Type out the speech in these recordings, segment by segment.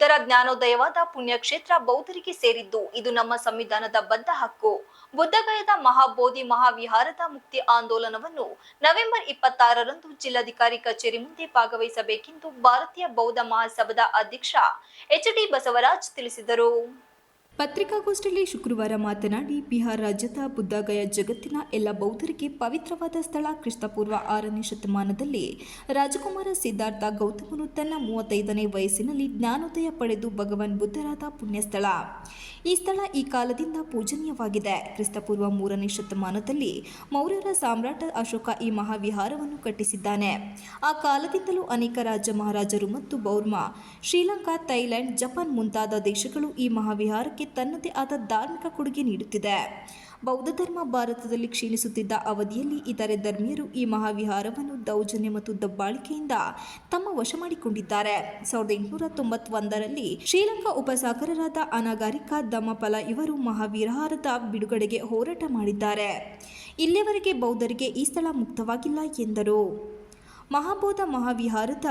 ಬುದ್ಧರ ಜ್ಞಾನೋದಯವಾದ ಪುಣ್ಯಕ್ಷೇತ್ರ ಬೌದ್ಧರಿಗೆ ಸೇರಿದ್ದು. ಇದು ನಮ್ಮ ಸಂವಿಧಾನದ ಬದ್ಧ ಹಕ್ಕು. ಬುದ್ಧಗಯದ ಮಹಾಬೋಧಿ ಮಹಾವಿಹಾರದ ಮುಕ್ತಿ ಆಂದೋಲನವನ್ನು ನವೆಂಬರ್ 26ರಂದು ಜಿಲ್ಲಾಧಿಕಾರಿ ಕಚೇರಿ ಮುಂದೆ ಭಾಗವಹಿಸಬೇಕೆಂದು ಭಾರತೀಯ ಬೌದ್ಧ ಮಹಾಸಭಾದ ಅಧ್ಯಕ್ಷ ಎಚ್.ಡಿ. ಬಸವರಾಜ್ ತಿಳಿಸಿದರು. ಪತ್ರಿಕಾಗೋಷ್ಠಿಯಲ್ಲಿ ಶುಕ್ರವಾರ ಮಾತನಾಡಿ, ಬಿಹಾರ ರಾಜ್ಯದ ಬುದ್ಧಗಯ ಜಗತ್ತಿನ ಎಲ್ಲ ಬೌದ್ಧರಿಗೆ ಪವಿತ್ರವಾದ ಸ್ಥಳ. ಕ್ರಿಸ್ತಪೂರ್ವ 6ನೇ ಶತಮಾನದಲ್ಲಿ ರಾಜಕುಮಾರ ಸಿದ್ಧಾರ್ಥ ಗೌತಮನು ತನ್ನ 35ನೇ ವಯಸ್ಸಿನಲ್ಲಿ ಜ್ಞಾನೋದಯ ಪಡೆದು ಭಗವಾನ್ ಬುದ್ಧರಾದ ಪುಣ್ಯಸ್ಥಳ. ಈ ಸ್ಥಳ ಈ ಕಾಲದಿಂದ ಪೂಜನೀಯವಾಗಿದೆ. ಕ್ರಿಸ್ತಪೂರ್ವ 3ನೇ ಶತಮಾನದಲ್ಲಿ ಮೌರ್ಯರ ಸಾಮ್ರಾಟ ಅಶೋಕ ಈ ಮಹಾವಿಹಾರವನ್ನು ಕಟ್ಟಿಸಿದ್ದಾನೆ. ಆ ಕಾಲದಿಂದಲೂ ಅನೇಕ ರಾಜ ಮಹಾರಾಜರು ಮತ್ತು ಬೌರ್ಮಾ, ಶ್ರೀಲಂಕಾ, ಥೈಲ್ಯಾಂಡ್, ಜಪಾನ್ ಮುಂತಾದ ದೇಶಗಳು ಈ ಮಹಾವಿಹಾರಕ್ಕೆ ತನ್ನದೇ ಆದ ಧಾರ್ಮಿಕ ಕೊಡುಗೆ ನೀಡುತ್ತಿದೆ. ಬೌದ್ಧ ಧರ್ಮ ಭಾರತದಲ್ಲಿ ಕ್ಷೀಣಿಸುತ್ತಿದ್ದ ಅವಧಿಯಲ್ಲಿ ಇತರೆ ಧರ್ಮೀಯರು ಈ ಮಹಾವಿಹಾರವನ್ನು ದೌರ್ಜನ್ಯ ಮತ್ತು ದಬ್ಬಾಳಿಕೆಯಿಂದ ತಮ್ಮ ವಶ ಮಾಡಿಕೊಂಡಿದ್ದಾರೆ. 1891ರಲ್ಲಿ ಶ್ರೀಲಂಕಾ ಉಪಸಾಗರರಾದ ಅನಾಗಾರಿಕಾ ಧಮ್ಮಪಲ ಇವರು ಮಹಾವಿಹಾರದ ಬಿಡುಗಡೆಗೆ ಹೋರಾಟ ಮಾಡಿದ್ದಾರೆ. ಇಲ್ಲಿಯವರೆಗೆ ಬೌದ್ಧರಿಗೆ ಈ ಸ್ಥಳ ಮುಕ್ತವಾಗಿಲ್ಲ ಎಂದರು. ಮಹಾಬೋಧ ಮಹಾವಿಹಾರದ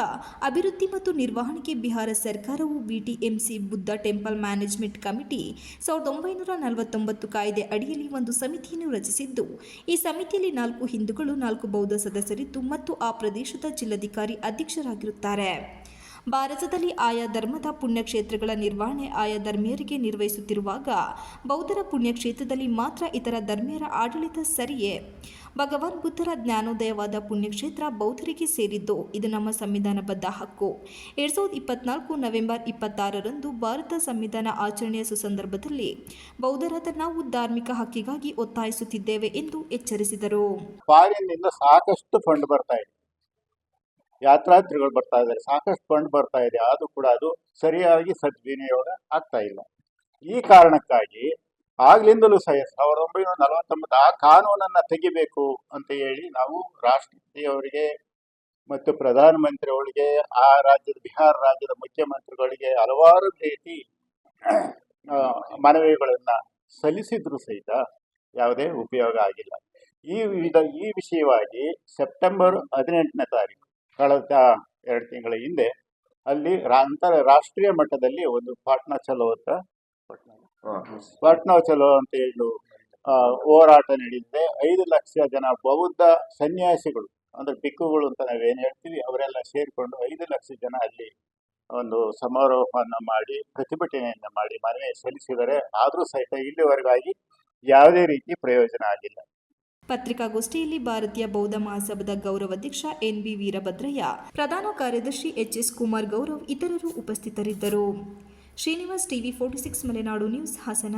ಅಭಿವೃದ್ಧಿ ಮತ್ತು ನಿರ್ವಹಣೆಗೆ ಬಿಹಾರ ಸರ್ಕಾರವು ಬಿಟಿಎಂಸಿ ಬುದ್ಧ ಟೆಂಪಲ್ ಮ್ಯಾನೇಜ್ಮೆಂಟ್ ಕಮಿಟಿ 1949 ಕಾಯ್ದೆ ಅಡಿಯಲ್ಲಿ ಒಂದು ಸಮಿತಿಯನ್ನು ರಚಿಸಿದ್ದು, ಈ ಸಮಿತಿಯಲ್ಲಿ 4 ಹಿಂದೂಗಳು, 4 ಬೌದ್ಧ ಸದಸ್ಯರಿದ್ದು ಮತ್ತು ಆ ಪ್ರದೇಶದ ಜಿಲ್ಲಾಧಿಕಾರಿ ಅಧ್ಯಕ್ಷರಾಗಿರುತ್ತಾರೆ. ಭಾರತದಲ್ಲಿ ಆಯಾ ಧರ್ಮದ ಪುಣ್ಯಕ್ಷೇತ್ರಗಳ ನಿರ್ವಹಣೆ ಆಯಾ ಧರ್ಮೀಯರಿಗೆ ನಿರ್ವಹಿಸುತ್ತಿರುವಾಗ ಬೌದ್ಧರ ಪುಣ್ಯಕ್ಷೇತ್ರದಲ್ಲಿ ಮಾತ್ರ ಇತರ ಧರ್ಮೀಯರ ಆಡಳಿತ ಸರಿಯೇ? ಭಗವಾನ್ ಬುದ್ಧರ ಜ್ಞಾನೋದಯವಾದ ಪುಣ್ಯಕ್ಷೇತ್ರ ಬೌದ್ಧರಿಗೆ ಸೇರಿದ್ದು. ಇದು ನಮ್ಮ ಸಂವಿಧಾನಬದ್ಧ ಹಕ್ಕು. 2024 ನವೆಂಬರ್ 26ರಂದು ಭಾರತ ಸಂವಿಧಾನ ಆಚರಣೆಯ ಸುಸಂದರ್ಭದಲ್ಲಿ ಬೌದ್ಧರಾದ ನಾವು ಧಾರ್ಮಿಕ ಹಕ್ಕಿಗಾಗಿ ಒತ್ತಾಯಿಸುತ್ತಿದ್ದೇವೆ ಎಂದು ಎಚ್ಚರಿಸಿದರು. ಸಾಕಷ್ಟು ಫಂಡ್ ಬರ್ತಾ ಇದೆ, ಯಾತ್ರಾರ್ಥಿಗಳು ಬರ್ತಾ ಇದ್ದಾರೆ, ಸಾಕಷ್ಟು ಫಂಡ್ ಬರ್ತಾ ಇದೆ. ಆದರೂ ಕೂಡ ಅದು ಸರಿಯಾಗಿ ಸದ್ವಿನಿಯೋಗ ಆಗ್ತಾ ಇಲ್ಲ. ಈ ಕಾರಣಕ್ಕಾಗಿ ಆಗ್ಲಿಂದಲೂ ಸಹ 1949 ಆ ಕಾನೂನನ್ನ ತೆಗಿಬೇಕು ಅಂತ ಹೇಳಿ ನಾವು ರಾಷ್ಟ್ರಪತಿಯವರಿಗೆ ಮತ್ತು ಪ್ರಧಾನಮಂತ್ರಿ ಅವರಿಗೆ, ಆ ರಾಜ್ಯದ ಬಿಹಾರ ರಾಜ್ಯದ ಮುಖ್ಯಮಂತ್ರಿಗಳಿಗೆ ಹಲವಾರು ರೀತಿ ಮನವಿಗಳನ್ನ ಸಲ್ಲಿಸಿದ್ರು ಸಹಿತ ಯಾವುದೇ ಉಪಯೋಗ ಆಗಿಲ್ಲ. ಈ ವಿಷಯವಾಗಿ ಸೆಪ್ಟೆಂಬರ್ 18ನೇ ತಾರೀಕು ಕಳೆದ 2 ತಿಂಗಳ ಹಿಂದೆ ಅಲ್ಲಿ ರಾಷ್ಟ್ರೀಯ ಮಟ್ಟದಲ್ಲಿ ಒಂದು ಪಾಟ್ನಾ ಚಲೋ ಅಂತ ಹೇಳಿ ಹೋರಾಟ ನಡೆದಿದೆ. 5 ಲಕ್ಷ ಜನ ಬೌದ್ಧ ಸನ್ಯಾಸಿಗಳು ಅಂದ್ರೆ ಭಿಕ್ಕುಗಳು ಅಂತ ನಾವೇನು ಹೇಳ್ತೀವಿ ಅವರೆಲ್ಲ ಸೇರಿಕೊಂಡು 5 ಲಕ್ಷ ಜನ ಅಲ್ಲಿ ಒಂದು ಸಮಾರೋಹವನ್ನು ಮಾಡಿ ಪ್ರತಿಭಟನೆಯನ್ನು ಮಾಡಿ ಮನವಿ ಸಲ್ಲಿಸಿದರೆ. ಆದರೂ ಸಹಿತ ಇಲ್ಲಿವರೆಗಾಗಿ ಯಾವುದೇ ರೀತಿ ಪ್ರಯೋಜನ ಆಗಿಲ್ಲ. ಪತ್ರಿಕಾಗೋಷ್ಠಿಯಲ್ಲಿ ಭಾರತೀಯ ಬೌದ್ಧ ಮಹಾಸಭಾದ ಗೌರವಾಧ್ಯಕ್ಷ ಎನ್.ಬಿ. ವೀರಭದ್ರಯ್ಯ, ಪ್ರಧಾನ ಕಾರ್ಯದರ್ಶಿ ಎಚ್.ಎಸ್. ಕುಮಾರ್ ಗೌರವ್ ಇತರರು ಉಪಸ್ಥಿತರಿದ್ದರು. Srinivas, TV 46 Malenadu news, Hassan.